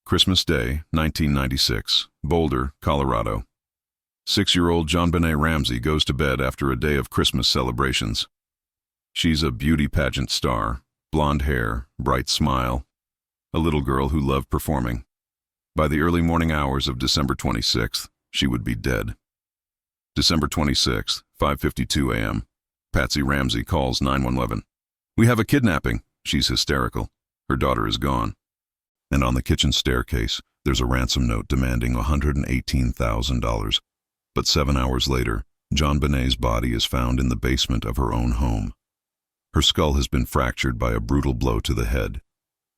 Christmas Day, 1996, Boulder, Colorado. 6-year-old JonBenet Ramsey goes to bed after a day of Christmas celebrations. She's a beauty pageant star, blonde hair, bright smile, a little girl who loved performing. By the early morning hours of December 26th, she would be dead. December 26th, 5:52 a.m. Patsy Ramsey calls 911. "We have a kidnapping." She's hysterical. Her daughter is gone. And on the kitchen staircase, there's a ransom note demanding $118,000. But 7 hours later, JonBenet's body is found in the basement of her own home. Her skull has been fractured by a brutal blow to the head.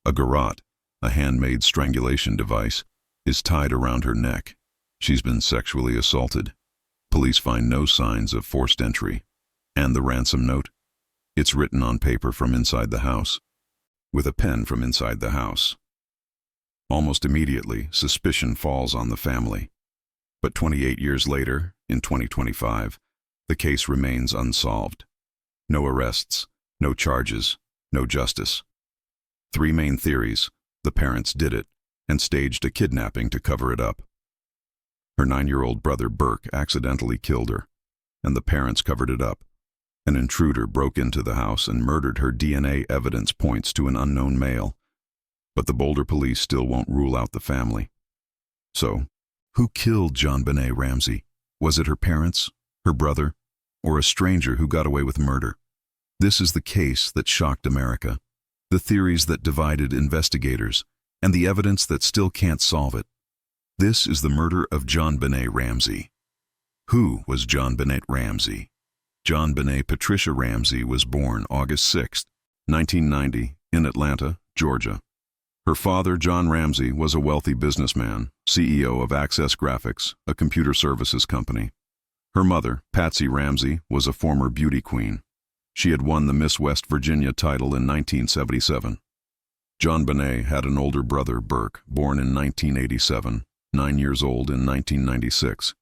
A garrote, a handmade strangulation device, is tied around her neck. She's been sexually assaulted. Police find no signs of forced entry. And the ransom note? It's written on paper from inside the house, with a pen from inside the house. Almost immediately, suspicion falls on the family. But 28 years later, in 2025, the case remains unsolved. No arrests, no charges, no justice. 3 main theories: the parents did it and staged a kidnapping to cover it up. Her 9-year-old brother Burke accidentally killed her, and the parents covered it up. An intruder broke into the house and murdered her. DNA evidence points to an unknown male. But the Boulder police still won't rule out the family. So, who killed JonBenet Ramsey? Was it her parents, her brother, or a stranger who got away with murder? This is the case that shocked America, the theories that divided investigators, and the evidence that still can't solve it. This is the murder of JonBenet Ramsey. Who was JonBenet Ramsey? JonBenet Patricia Ramsey was born August 6, 1990, in Atlanta, Georgia. Her father, John Ramsey, was a wealthy businessman, CEO of Access Graphics, a computer services company. Her mother, Patsy Ramsey, was a former beauty queen. She had won the Miss West Virginia title in 1977. JonBenet had an older brother, Burke, born in 1987, 9 years old in 1996.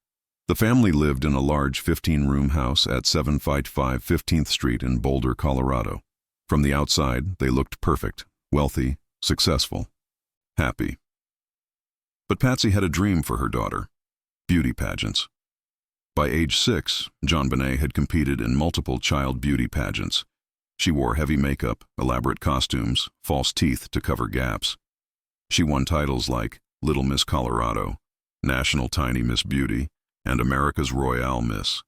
The family lived in a large 15-room house at 755 15th Street in Boulder, Colorado. From the outside, they looked perfect, wealthy, successful, happy. But Patsy had a dream for her daughter: beauty pageants. By age 6, JonBenet had competed in multiple child beauty pageants. She wore heavy makeup, elaborate costumes, false teeth to cover gaps. She won titles like Little Miss Colorado, National Tiny Miss Beauty, and America's Royale Miss.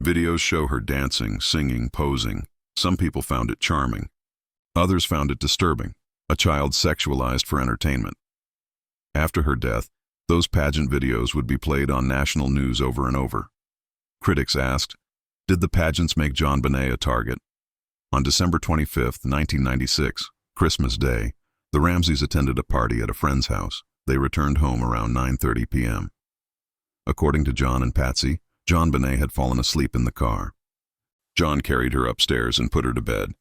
Videos show her dancing, singing, posing. Some people found it charming. Others found it disturbing. A child sexualized for entertainment. After her death, those pageant videos would be played on national news over and over. Critics asked, did the pageants make JonBenet a target? On December 25, 1996, Christmas Day, the Ramseys attended a party at a friend's house. They returned home around 9:30 p.m. According to John and Patsy, JonBenet had fallen asleep in the car. John carried her upstairs and put her to bed.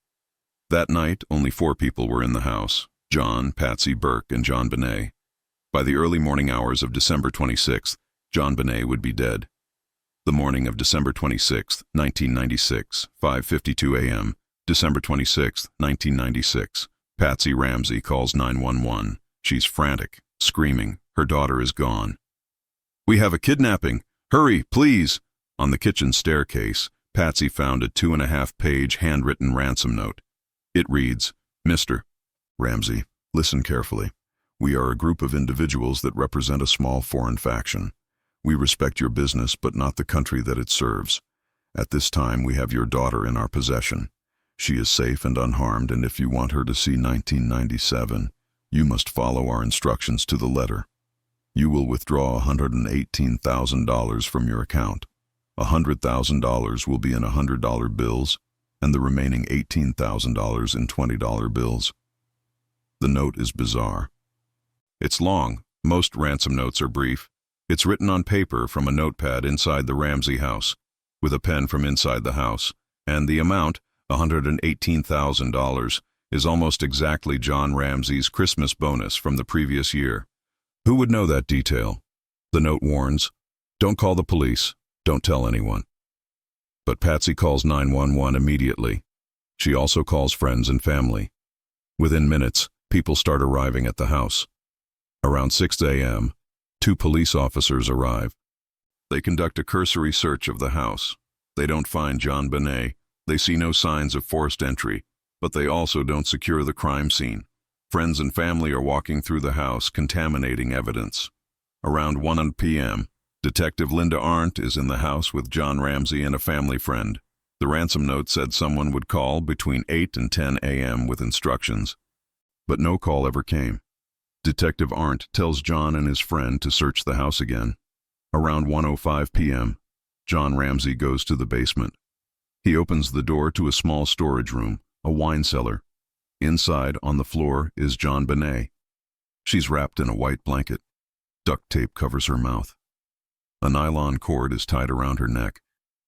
That night, only 4 people were in the house: John, Patsy, Burke, and JonBenet. By the early morning hours of December 26th, JonBenet would be dead. The morning of December 26th, 1996, 5:52 a.m., December 26th, 1996, Patsy Ramsey calls 911. She's frantic, screaming. Her daughter is gone. "We have a kidnapping! Hurry, please!" On the kitchen staircase, Patsy found a 2.5-page handwritten ransom note. It reads, "Mr. Ramsey, listen carefully. We are a group of individuals that represent a small foreign faction. We respect your business, but not the country that it serves. At this time, we have your daughter in our possession. She is safe and unharmed, and if you want her to see 1997, you must follow our instructions to the letter. You will withdraw $118,000 from your account. $100,000 will be in $100 bills, and the remaining $18,000 in $20 bills." The note is bizarre. It's long. Most ransom notes are brief. It's written on paper from a notepad inside the Ramsey house, with a pen from inside the house, and the amount, $118,000, is almost exactly John Ramsey's Christmas bonus from the previous year. Who would know that detail? The note warns, don't call the police, don't tell anyone. But Patsy calls 911 immediately. She also calls friends and family. Within minutes, people start arriving at the house. Around 6 a.m., 2 police officers arrive. They conduct a cursory search of the house. They don't find JonBenet. They see no signs of forced entry, but they also don't secure the crime scene. Friends and family are walking through the house, contaminating evidence. Around 1 p.m., Detective Linda Arndt is in the house with John Ramsey and a family friend. The ransom note said someone would call between 8 and 10 a.m. with instructions, but no call ever came. Detective Arndt tells John and his friend to search the house again. Around 1:05 p.m., John Ramsey goes to the basement. He opens the door to a small storage room, a wine cellar. Inside, on the floor, is JonBenet. She's wrapped in a white blanket. Duct tape covers her mouth. A nylon cord is tied around her neck,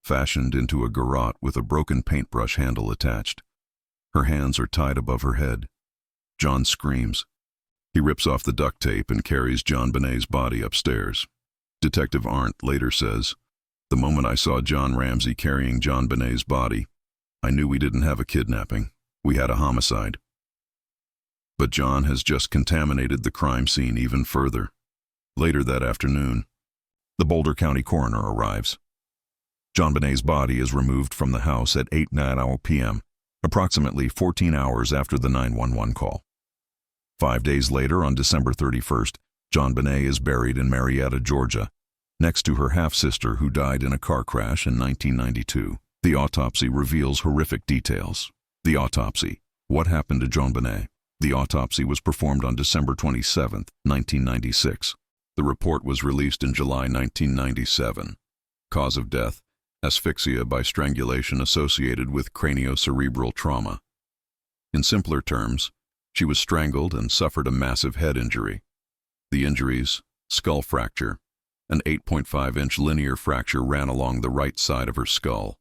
fashioned into a garrote with a broken paintbrush handle attached. Her hands are tied above her head. John screams. He rips off the duct tape and carries JonBenet's body upstairs. Detective Arndt later says, "The moment I saw John Ramsey carrying JonBenet's body, I knew we didn't have a kidnapping. We had a homicide." But John has just contaminated the crime scene even further. Later that afternoon, the Boulder County coroner arrives. JonBenet's body is removed from the house at 8:09 p.m., approximately 14 hours after the 911 call. 5 days later, on December 31st, JonBenet is buried in Marietta, Georgia, next to her half-sister who died in a car crash in 1992. The autopsy reveals horrific details. The autopsy. What happened to JonBenet? The autopsy was performed on December 27, 1996. The report was released in July 1997. Cause of death: asphyxia by strangulation associated with craniocerebral trauma. In simpler terms, she was strangled and suffered a massive head injury. The injuries: skull fracture. An 8.5-inch linear fracture ran along the right side of her skull.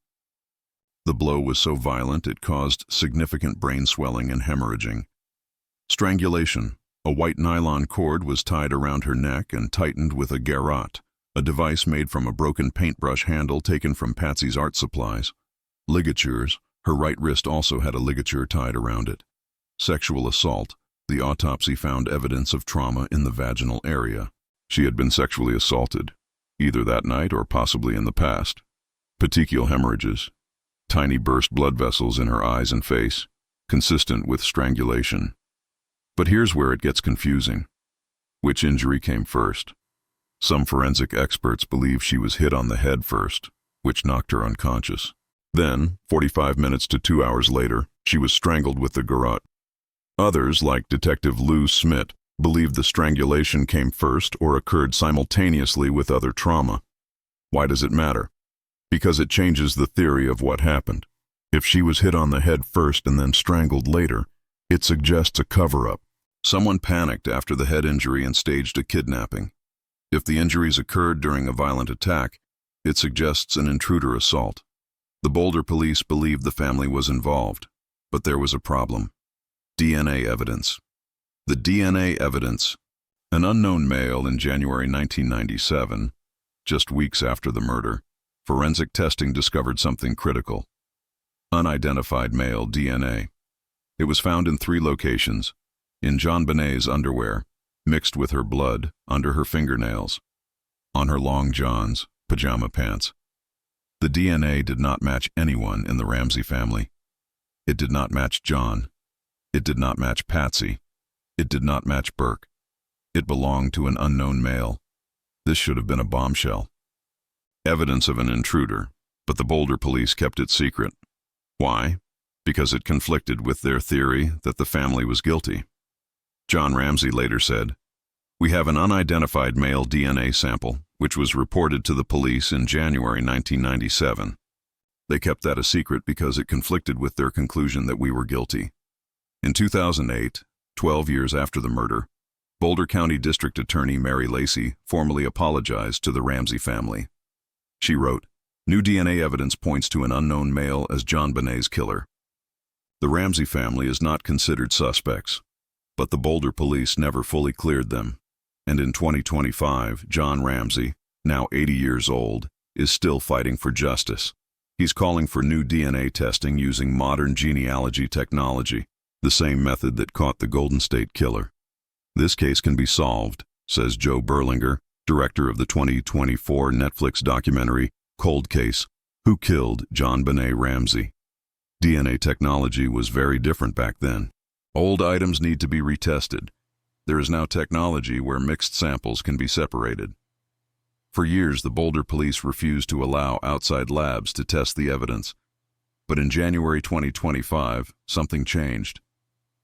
The blow was so violent it caused significant brain swelling and hemorrhaging. Strangulation: a white nylon cord was tied around her neck and tightened with a garrote, a device made from a broken paintbrush handle taken from Patsy's art supplies. Ligatures: her right wrist also had a ligature tied around it. Sexual assault: the autopsy found evidence of trauma in the vaginal area. She had been sexually assaulted, either that night or possibly in the past. Petechial hemorrhages: tiny burst blood vessels in her eyes and face, consistent with strangulation. But here's where it gets confusing. Which injury came first? Some forensic experts believe she was hit on the head first, which knocked her unconscious. Then, 45 minutes to 2 hours later, she was strangled with the garrote. Others, like Detective Lou Smith, believe the strangulation came first or occurred simultaneously with other trauma. Why does it matter? Because it changes the theory of what happened. If she was hit on the head first and then strangled later, it suggests a cover-up. Someone panicked after the head injury and staged a kidnapping. If the injuries occurred during a violent attack, it suggests an intruder assault. The Boulder police believed the family was involved, but there was a problem. DNA evidence. The DNA evidence. An unknown male in January 1997, just weeks after the murder, forensic testing discovered something critical. Unidentified male DNA. It was found in 3 locations: in JonBenet's underwear, mixed with her blood, under her fingernails, on her long johns, pajama pants. The DNA did not match anyone in the Ramsey family. It did not match John. It did not match Patsy. It did not match Burke. It belonged to an unknown male. This should have been a bombshell. Evidence of an intruder, but the Boulder police kept it secret. Why? Because it conflicted with their theory that the family was guilty. John Ramsey later said, "We have an unidentified male DNA sample, which was reported to the police in January 1997. They kept that a secret because it conflicted with their conclusion that we were guilty." In 2008, 12 years after the murder, Boulder County District Attorney Mary Lacey formally apologized to the Ramsey family. She wrote, "New DNA evidence points to an unknown male as JonBenet's killer." The Ramsey family is not considered suspects, but the Boulder police never fully cleared them. And in 2025, John Ramsey, now 80 years old, is still fighting for justice. He's calling for new DNA testing using modern genealogy technology, the same method that caught the Golden State Killer. This case can be solved says Joe Berlinger, director of the 2024 Netflix documentary Cold Case, Who Killed JonBenet Ramsey. DNA technology was very different back then. Old items need to be retested. There is now technology where mixed samples can be separated. For years, the Boulder police refused to allow outside labs to test the evidence. But in January 2025, something changed.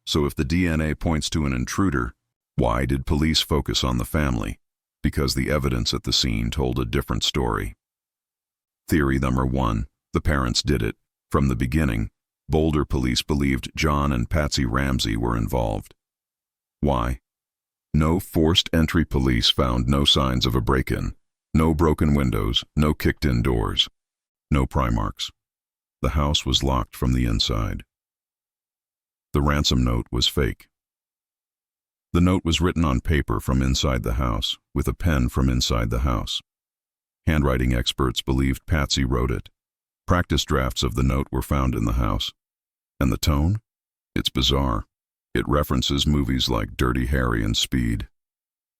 So if the DNA points to an intruder, why did police focus on the family? Because the evidence at the scene told a different story. Theory number 1, the parents did it. From the beginning, Boulder police believed John and Patsy Ramsey were involved. Why? No forced entry police found no signs of a break-in, no broken windows, no kicked-in doors, no pry marks. The house was locked from the inside. The ransom note was fake. The note was written on paper from inside the house, with a pen from inside the house. Handwriting experts believed Patsy wrote it. Practice drafts of the note were found in the house. And the tone? It's bizarre. It references movies like Dirty Harry and Speed.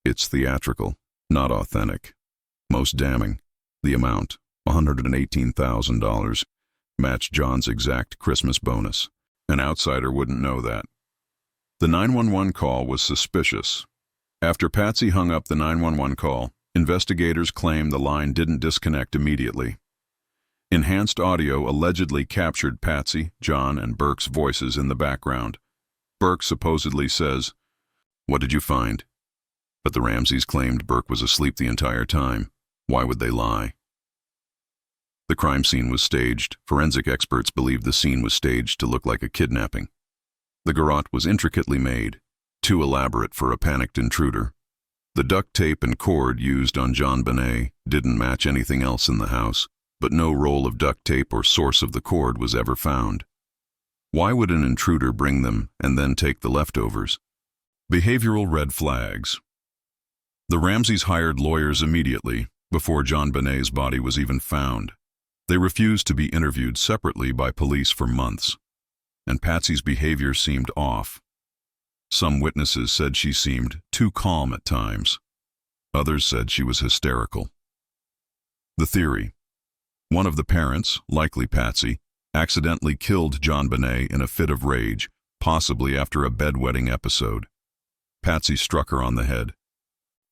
It's theatrical, not authentic. Most damning, the amount, $118,000, matched John's exact Christmas bonus. An outsider wouldn't know that. The 911 call was suspicious. After Patsy hung up the 911 call, investigators claim the line didn't disconnect immediately. Enhanced audio allegedly captured Patsy, John, and Burke's voices in the background. Burke supposedly says, "What did you find?" But the Ramseys claimed Burke was asleep the entire time. Why would they lie? The crime scene was staged. Forensic experts believed the scene was staged to look like a kidnapping. The garrote was intricately made, too elaborate for a panicked intruder. The duct tape and cord used on JonBenet didn't match anything else in the house, but no roll of duct tape or source of the cord was ever found. Why would an intruder bring them and then take the leftovers? Behavioral red flags. The Ramseys hired lawyers immediately, before JonBenet's body was even found. They refused to be interviewed separately by police for months, and Patsy's behavior seemed off. Some witnesses said she seemed too calm at times. Others said she was hysterical. The theory: one of the parents, likely Patsy, accidentally killed JonBenet in a fit of rage, possibly after a bedwetting episode. Patsy struck her on the head.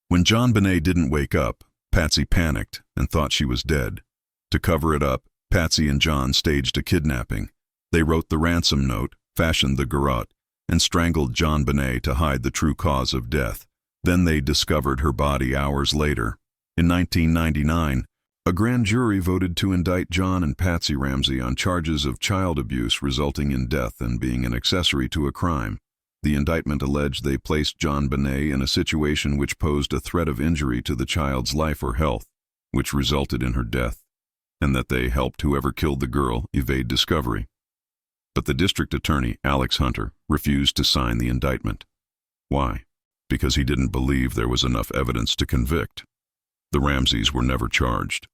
When JonBenet didn't wake up, Patsy panicked and thought she was dead. To cover it up, Patsy and John staged a kidnapping. They wrote the ransom note, fashioned the garrote, and strangled JonBenet to hide the true cause of death. Then they discovered her body hours later. In 1999, a grand jury voted to indict John and Patsy Ramsey on charges of child abuse resulting in death and being an accessory to a crime. The indictment alleged they placed JonBenet in a situation which posed a threat of injury to the child's life or health, which resulted in her death, and that they helped whoever killed the girl evade discovery. But the district attorney, Alex Hunter, refused to sign the indictment. Why? Because he didn't believe there was enough evidence to convict. The Ramseys were never charged.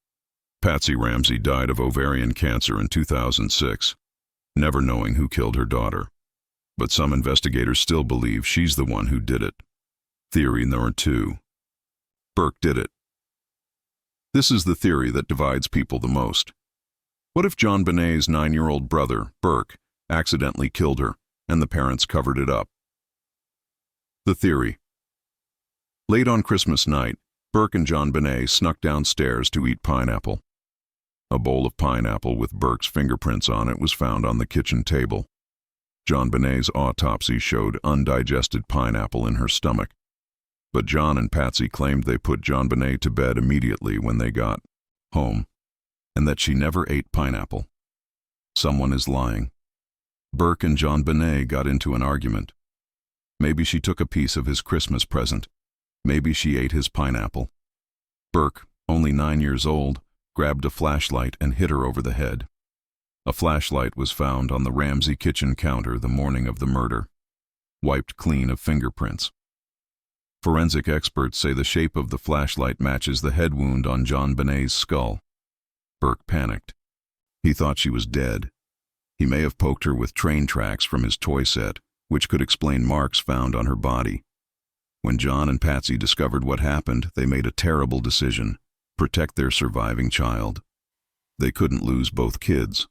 Patsy Ramsey died of ovarian cancer in 2006, never knowing who killed her daughter. But some investigators still believe she's the one who did it. Theory number 2. Burke did it. This is the theory that divides people the most. What if JonBenet's 9-year-old brother, Burke, accidentally killed her, and the parents covered it up? The theory: late on Christmas night, Burke and JonBenet snuck downstairs to eat pineapple. A bowl of pineapple with Burke's fingerprints on it was found on the kitchen table. JonBenet's autopsy showed undigested pineapple in her stomach, but John and Patsy claimed they put JonBenet to bed immediately when they got home, and that she never ate pineapple. Someone is lying. Burke and JonBenet got into an argument. Maybe she took a piece of his Christmas present. Maybe she ate his pineapple. Burke, only 9 years old, grabbed a flashlight and hit her over the head. A flashlight was found on the Ramsey kitchen counter the morning of the murder, wiped clean of fingerprints. Forensic experts say the shape of the flashlight matches the head wound on JonBenet's skull. Burke panicked. He thought she was dead. He may have poked her with train tracks from his toy set, which could explain marks found on her body. When John and Patsy discovered what happened, they made a terrible decision: protect their surviving child. They couldn't lose both kids,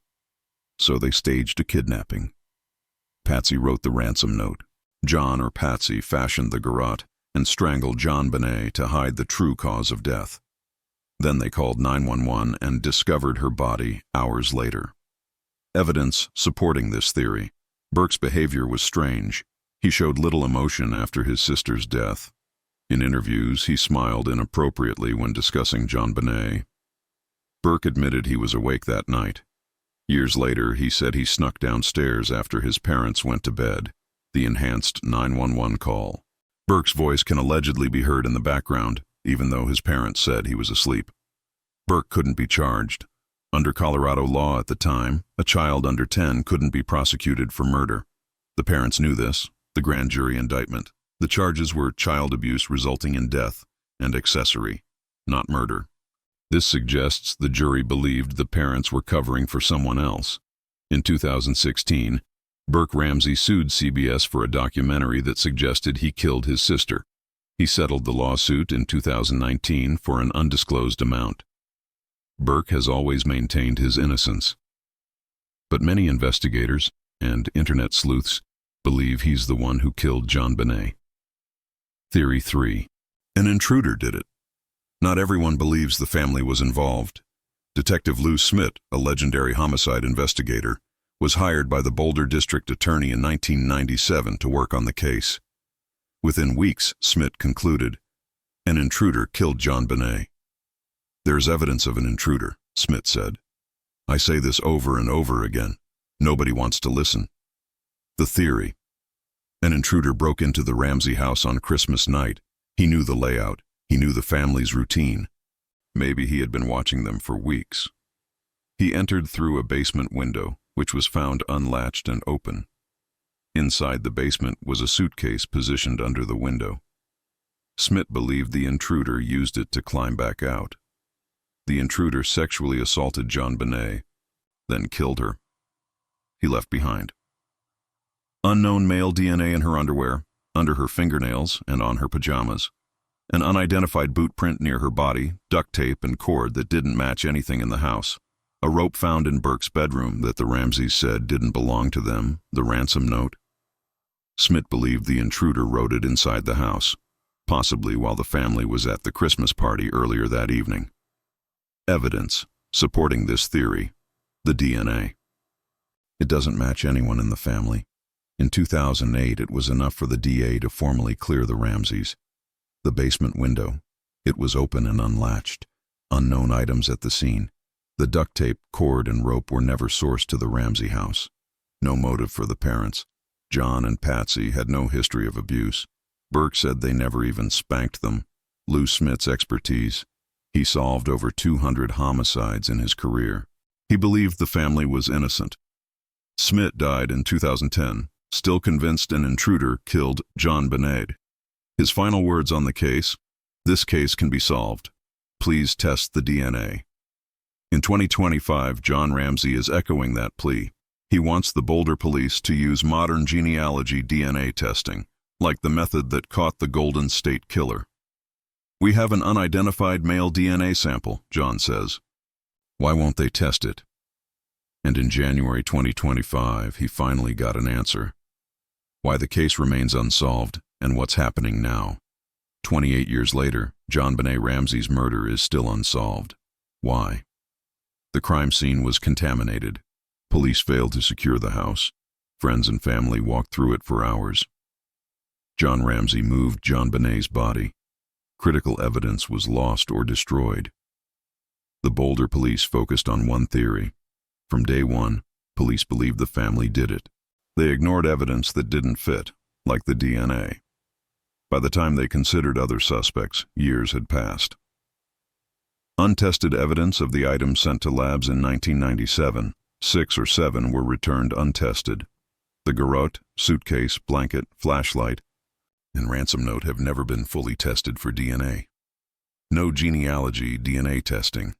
so they staged a kidnapping. Patsy wrote the ransom note. John or Patsy fashioned the garrote and strangled JonBenet to hide the true cause of death. Then they called 911 and discovered her body hours later. Evidence supporting this theory. Burke's behavior was strange. He showed little emotion after his sister's death. In interviews, he smiled inappropriately when discussing JonBenet. Burke admitted he was awake that night. Years later, he said he snuck downstairs after his parents went to bed. The enhanced 911 call. Burke's voice can allegedly be heard in the background, even though his parents said he was asleep. Burke couldn't be charged. Under Colorado law at the time, a child under 10 couldn't be prosecuted for murder. The parents knew this. The grand jury indictment. The charges were child abuse resulting in death and accessory, not murder. This suggests the jury believed the parents were covering for someone else. In 2016, Burke Ramsey sued CBS for a documentary that suggested he killed his sister. He settled the lawsuit in 2019 for an undisclosed amount. Burke has always maintained his innocence. But many investigators and internet sleuths believe he's the one who killed JonBenet. Theory 3. An intruder did it. Not everyone believes the family was involved. Detective Lou Smith, a legendary homicide investigator, was hired by the Boulder District Attorney in 1997 to work on the case. Within weeks, Smith concluded, an intruder killed JonBenet. There's evidence of an intruder, Smith said. I say this over and over again. Nobody wants to listen. The theory. An intruder broke into the Ramsey house on Christmas night. He knew the layout. He knew the family's routine. Maybe he had been watching them for weeks. He entered through a basement window, which was found unlatched and open. Inside the basement was a suitcase positioned under the window. Smith believed the intruder used it to climb back out. The intruder sexually assaulted JonBenet, then killed her. He left behind unknown male DNA in her underwear, under her fingernails, and on her pajamas. An unidentified boot print near her body, duct tape and cord that didn't match anything in the house. A rope found in Burke's bedroom that the Ramseys said didn't belong to them, the ransom note. Smith believed the intruder wrote it inside the house, possibly while the family was at the Christmas party earlier that evening. Evidence supporting this theory. The DNA. It doesn't match anyone in the family. In 2008, it was enough for the DA to formally clear the Ramseys. The basement window. It was open and unlatched. Unknown items at the scene. The duct tape, cord, and rope were never sourced to the Ramsey house. No motive for the parents. John and Patsy had no history of abuse. Burke said they never even spanked them. Lou Smith's expertise. He solved over 200 homicides in his career. He believed the family was innocent. Smith died in 2010, still convinced an intruder killed JonBenet. His final words on the case: this case can be solved. Please test the DNA. In 2025, John Ramsey is echoing that plea. He wants the Boulder police to use modern genealogy DNA testing, like the method that caught the Golden State Killer. We have an unidentified male DNA sample, John says. Why won't they test it? And in January 2025, he finally got an answer. Why the case remains unsolved and what's happening now. 28 years later, JonBenet Ramsey's murder is still unsolved. Why? The crime scene was contaminated. Police failed to secure the house. Friends and family walked through it for hours. John Ramsey moved JonBenet's body. Critical evidence was lost or destroyed. The Boulder police focused on one theory. From day one, police believed the family did it. They ignored evidence that didn't fit, like the DNA. By the time they considered other suspects, years had passed. Untested evidence of the items sent to labs in 1997, 6 or 7 were returned untested. The garrote, suitcase, blanket, flashlight, and ransom note have never been fully tested for DNA. No genealogy DNA testing.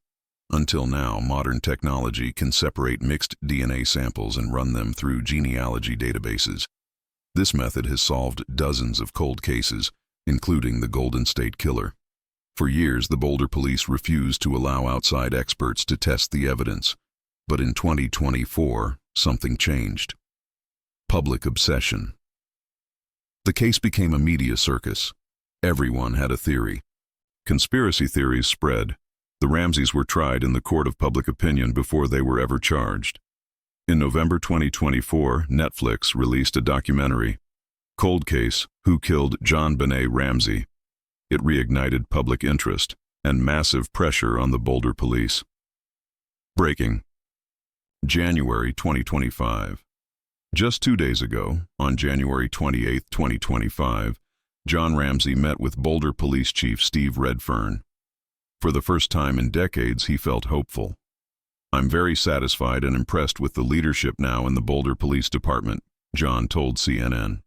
Until now, modern technology can separate mixed DNA samples and run them through genealogy databases. This method has solved dozens of cold cases, including the Golden State Killer. For years, the Boulder police refused to allow outside experts to test the evidence, but in 2024, something changed. Public obsession. The case became a media circus. Everyone had a theory. Conspiracy theories spread. The Ramseys were tried in the court of public opinion before they were ever charged. In November 2024, Netflix released a documentary, Cold Case: Who Killed JonBenet Ramsey? It reignited public interest and massive pressure on the Boulder police. Breaking. January 2025. Just 2 days ago, on January 28, 2025, John Ramsey met with Boulder Police Chief Steve Redfearn. For the first time in decades, he felt hopeful. "I'm very satisfied and impressed with the leadership now in the Boulder Police Department," John told CNN.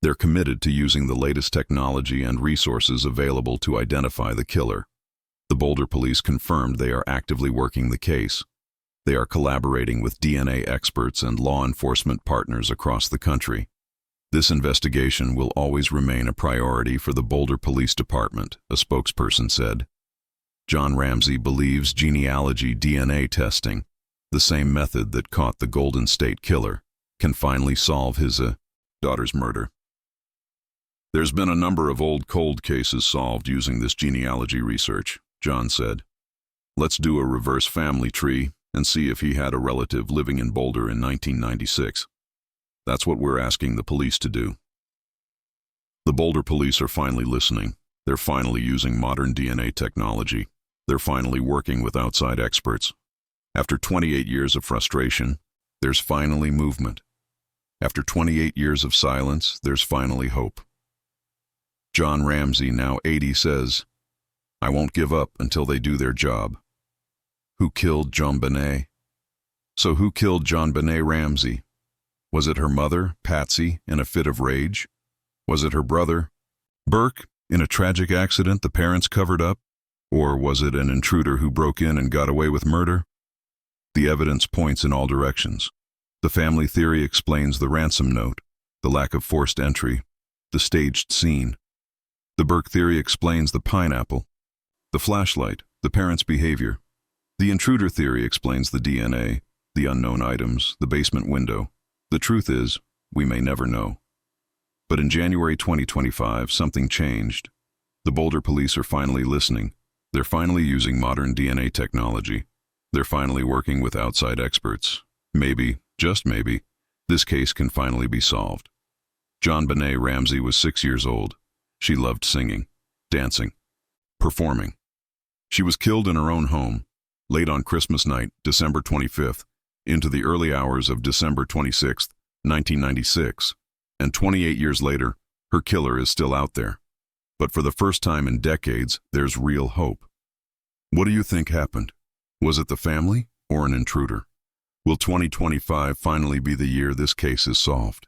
"They're committed to using the latest technology and resources available to identify the killer." The Boulder police confirmed they are actively working the case. They are collaborating with DNA experts and law enforcement partners across the country. "This investigation will always remain a priority for the Boulder Police Department," a spokesperson said. John Ramsey believes genealogy DNA testing, the same method that caught the Golden State Killer, can finally solve his daughter's murder. "There's been a number of old cold cases solved using this genealogy research," John said. "Let's do a reverse family tree and see if he had a relative living in Boulder in 1996. That's what we're asking the police to do." The Boulder police are finally listening. They're finally using modern DNA technology. They're finally working with outside experts. After 28 years of frustration, there's finally movement. After 28 years of silence, there's finally hope. John Ramsey, now 80, says, "I won't give up until they do their job." Who killed JonBenet? So who killed JonBenet Ramsey? Was it her mother, Patsy, in a fit of rage? Was it her brother, Burke, in a tragic accident the parents covered up? Or was it an intruder who broke in and got away with murder? The evidence points in all directions. The family theory explains the ransom note, the lack of forced entry, the staged scene. The Burke theory explains the pineapple, the flashlight, the parents' behavior. The intruder theory explains the DNA, the unknown items, the basement window. The truth is, we may never know. But in January 2025, something changed. The Boulder police are finally listening. They're finally using modern DNA technology. They're finally working with outside experts. Maybe, just maybe, this case can finally be solved. JonBenet Ramsey was 6 years old. She loved singing, dancing, performing. She was killed in her own home, late on Christmas night, December 25th, into the early hours of December 26th, 1996, and 28 years later, her killer is still out there. But for the first time in decades, there's real hope. What do you think happened? Was it the family or an intruder? Will 2025 finally be the year this case is solved?